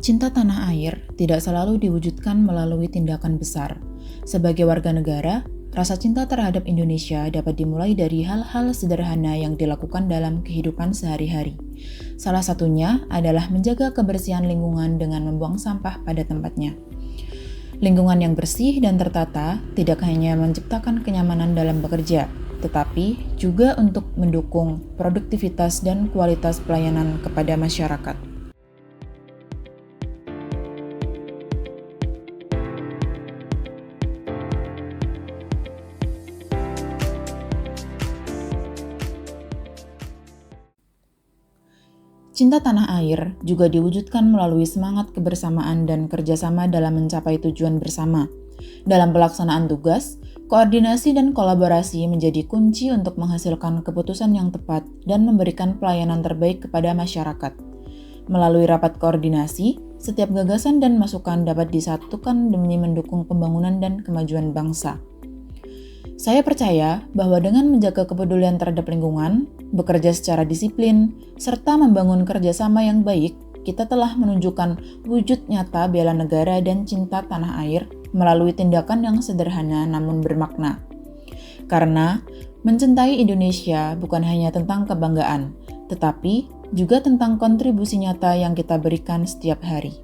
Cinta tanah air tidak selalu diwujudkan melalui tindakan besar. Sebagai warga negara, rasa cinta terhadap Indonesia dapat dimulai dari hal-hal sederhana yang dilakukan dalam kehidupan sehari-hari. Salah satunya adalah menjaga kebersihan lingkungan dengan membuang sampah pada tempatnya. Lingkungan yang bersih dan tertata tidak hanya menciptakan kenyamanan dalam bekerja, tetapi juga untuk mendukung produktivitas dan kualitas pelayanan kepada masyarakat. Cinta tanah air juga diwujudkan melalui semangat kebersamaan dan kerjasama dalam mencapai tujuan bersama. Dalam pelaksanaan tugas, koordinasi dan kolaborasi menjadi kunci untuk menghasilkan keputusan yang tepat dan memberikan pelayanan terbaik kepada masyarakat. Melalui rapat koordinasi, setiap gagasan dan masukan dapat disatukan demi mendukung pembangunan dan kemajuan bangsa. Saya percaya bahwa dengan menjaga kepedulian terhadap lingkungan, bekerja secara disiplin, serta membangun kerjasama yang baik, kita telah menunjukkan wujud nyata bela negara dan cinta tanah air melalui tindakan yang sederhana namun bermakna. Karena mencintai Indonesia bukan hanya tentang kebanggaan, tetapi juga tentang kontribusi nyata yang kita berikan setiap hari.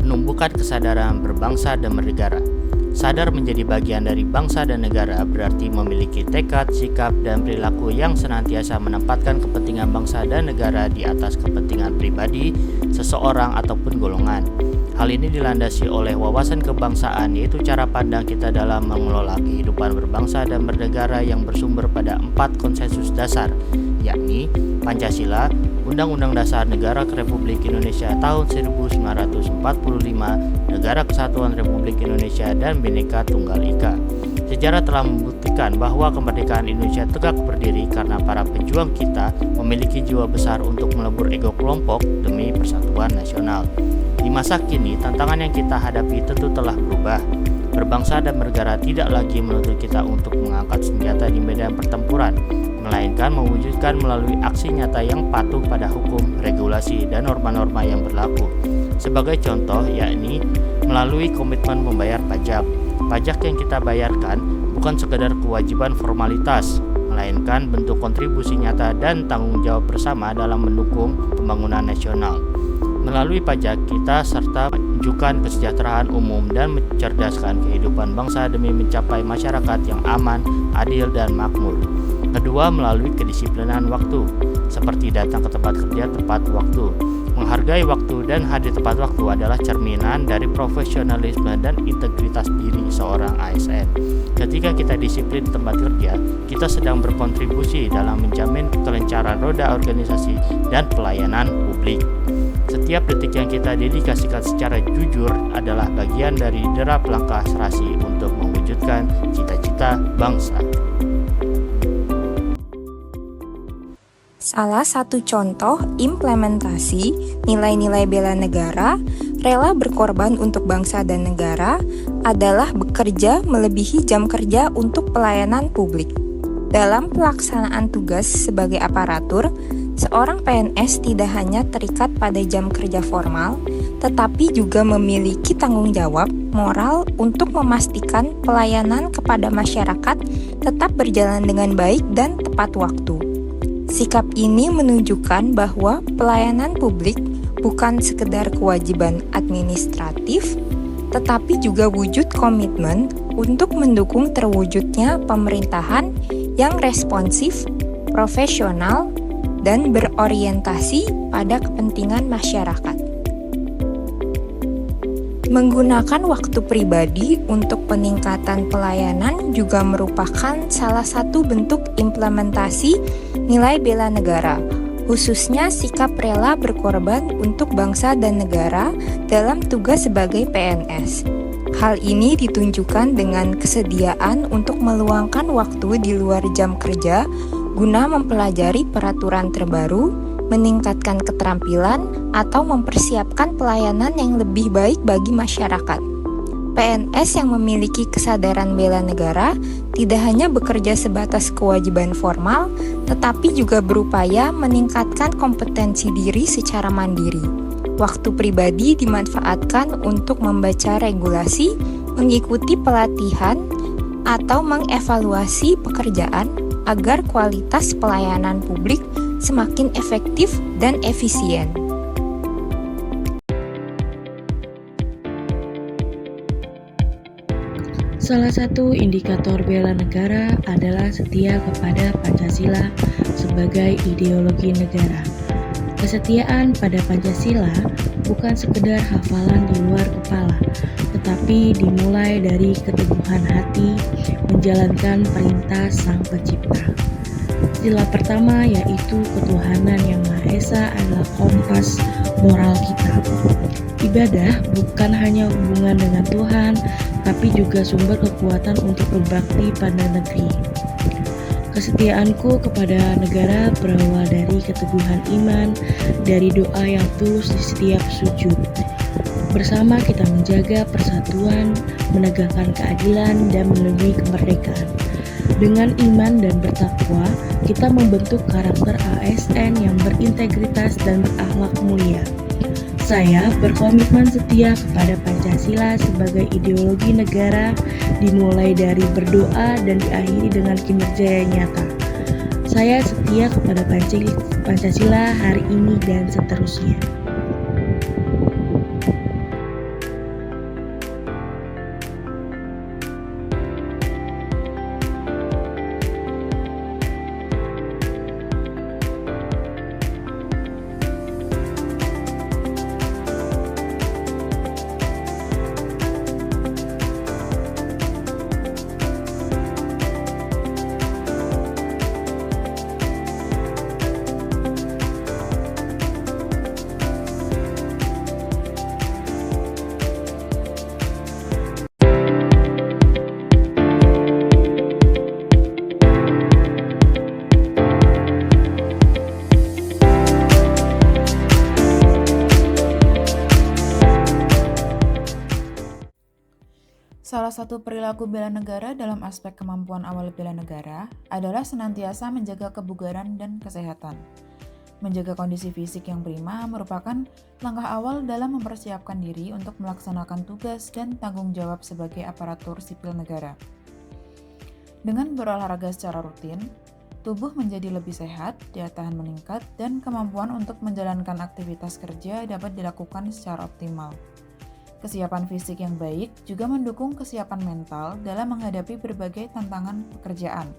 Menumbuhkan kesadaran berbangsa dan bernegara. Sadar menjadi bagian dari bangsa dan negara berarti memiliki tekad, sikap, dan perilaku yang senantiasa menempatkan kepentingan bangsa dan negara di atas kepentingan pribadi, seseorang, ataupun golongan. Hal ini dilandasi oleh wawasan kebangsaan, yaitu cara pandang kita dalam mengelola kehidupan berbangsa dan bernegara yang bersumber pada 4 konsensus dasar, yakni Pancasila, Undang-Undang Dasar Negara Republik Indonesia tahun 1945, Negara Kesatuan Republik Indonesia, dan Bhinneka Tunggal Ika. Sejarah telah membuktikan bahwa kemerdekaan Indonesia tegak berdiri karena para pejuang kita memiliki jiwa besar untuk melebur ego kelompok demi persatuan nasional. Di masa kini, tantangan yang kita hadapi tentu telah berubah. Berbangsa dan bernegara tidak lagi menuntut kita untuk mengangkat senjata di medan pertempuran, melainkan mewujudkan melalui aksi nyata yang patuh pada hukum, regulasi, dan norma-norma yang berlaku. Sebagai contoh, yakni melalui komitmen membayar pajak. Pajak yang kita bayarkan bukan sekedar kewajiban formalitas, melainkan bentuk kontribusi nyata dan tanggung jawab bersama dalam mendukung pembangunan nasional. Melalui pajak, kita serta menunjukkan kesejahteraan umum dan mencerdaskan kehidupan bangsa demi mencapai masyarakat yang aman, adil, dan makmur. Kedua, melalui kedisiplinan waktu, seperti datang ke tempat kerja tepat waktu. Menghargai waktu dan hadir tepat waktu adalah cerminan dari profesionalisme dan integritas diri seorang ASN. Ketika kita disiplin di tempat kerja, kita sedang berkontribusi dalam menjamin kelancaran roda organisasi dan pelayanan publik. Setiap detik yang kita dedikasikan secara jujur adalah bagian dari derap langkah serasi untuk mewujudkan cita-cita bangsa. Salah satu contoh implementasi nilai-nilai bela negara, rela berkorban untuk bangsa dan negara, adalah bekerja melebihi jam kerja untuk pelayanan publik. Dalam pelaksanaan tugas sebagai aparatur, seorang PNS tidak hanya terikat pada jam kerja formal, tetapi juga memiliki tanggung jawab moral untuk memastikan pelayanan kepada masyarakat tetap berjalan dengan baik dan tepat waktu. Sikap ini menunjukkan bahwa pelayanan publik bukan sekedar kewajiban administratif, tetapi juga wujud komitmen untuk mendukung terwujudnya pemerintahan yang responsif, profesional, dan berorientasi pada kepentingan masyarakat. Menggunakan waktu pribadi untuk peningkatan pelayanan juga merupakan salah satu bentuk implementasi nilai bela negara, khususnya sikap rela berkorban untuk bangsa dan negara dalam tugas sebagai PNS. Hal ini ditunjukkan dengan kesediaan untuk meluangkan waktu di luar jam kerja guna mempelajari peraturan terbaru, meningkatkan keterampilan, atau mempersiapkan pelayanan yang lebih baik bagi masyarakat. PNS yang memiliki kesadaran bela negara tidak hanya bekerja sebatas kewajiban formal, tetapi juga berupaya meningkatkan kompetensi diri secara mandiri. Waktu pribadi dimanfaatkan untuk membaca regulasi, mengikuti pelatihan, atau mengevaluasi pekerjaan agar kualitas pelayanan publik semakin efektif dan efisien. Salah satu indikator bela negara adalah setia kepada Pancasila sebagai ideologi negara. Kesetiaan pada Pancasila bukan sekedar hafalan di luar kepala, tetapi dimulai dari keteguhan hati menjalankan perintah Sang Pencipta. Sila pertama yaitu ketuhanan yang Maha Esa adalah kompas moral kita. Ibadah bukan hanya hubungan dengan Tuhan, tapi juga sumber kekuatan untuk berbakti pada negeri. Kesetiaanku kepada negara berawal dari keteguhan iman, dari doa yang tulus di setiap sujud. Bersama kita menjaga persatuan, menegakkan keadilan, dan melindungi kemerdekaan. Dengan iman dan bertakwa, kita membentuk karakter ASN yang berintegritas dan berakhlak mulia. Saya berkomitmen setia kepada Pancasila sebagai ideologi negara, dimulai dari berdoa dan diakhiri dengan kinerja yang nyata. Saya setia kepada Pancasila hari ini dan seterusnya. Salah satu perilaku bela negara dalam aspek kemampuan awal bela negara adalah senantiasa menjaga kebugaran dan kesehatan. Menjaga kondisi fisik yang prima merupakan langkah awal dalam mempersiapkan diri untuk melaksanakan tugas dan tanggung jawab sebagai aparatur sipil negara. Dengan berolahraga secara rutin, tubuh menjadi lebih sehat, daya tahan meningkat, dan kemampuan untuk menjalankan aktivitas kerja dapat dilakukan secara optimal. Kesiapan fisik yang baik juga mendukung kesiapan mental dalam menghadapi berbagai tantangan pekerjaan.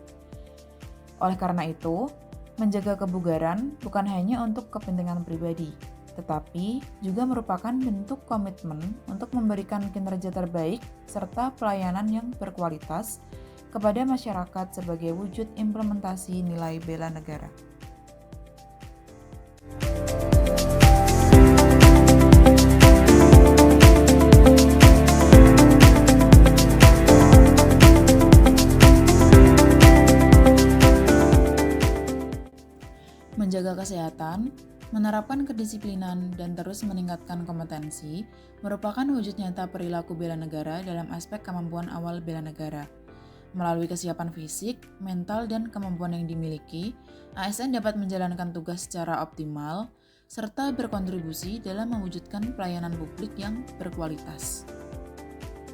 Oleh karena itu, menjaga kebugaran bukan hanya untuk kepentingan pribadi, tetapi juga merupakan bentuk komitmen untuk memberikan kinerja terbaik serta pelayanan yang berkualitas kepada masyarakat sebagai wujud implementasi nilai bela negara. Menjaga kesehatan, menerapkan kedisiplinan, dan terus meningkatkan kompetensi merupakan wujud nyata perilaku bela negara dalam aspek kemampuan awal bela negara. Melalui kesiapan fisik, mental, dan kemampuan yang dimiliki, ASN dapat menjalankan tugas secara optimal, serta berkontribusi dalam mewujudkan pelayanan publik yang berkualitas.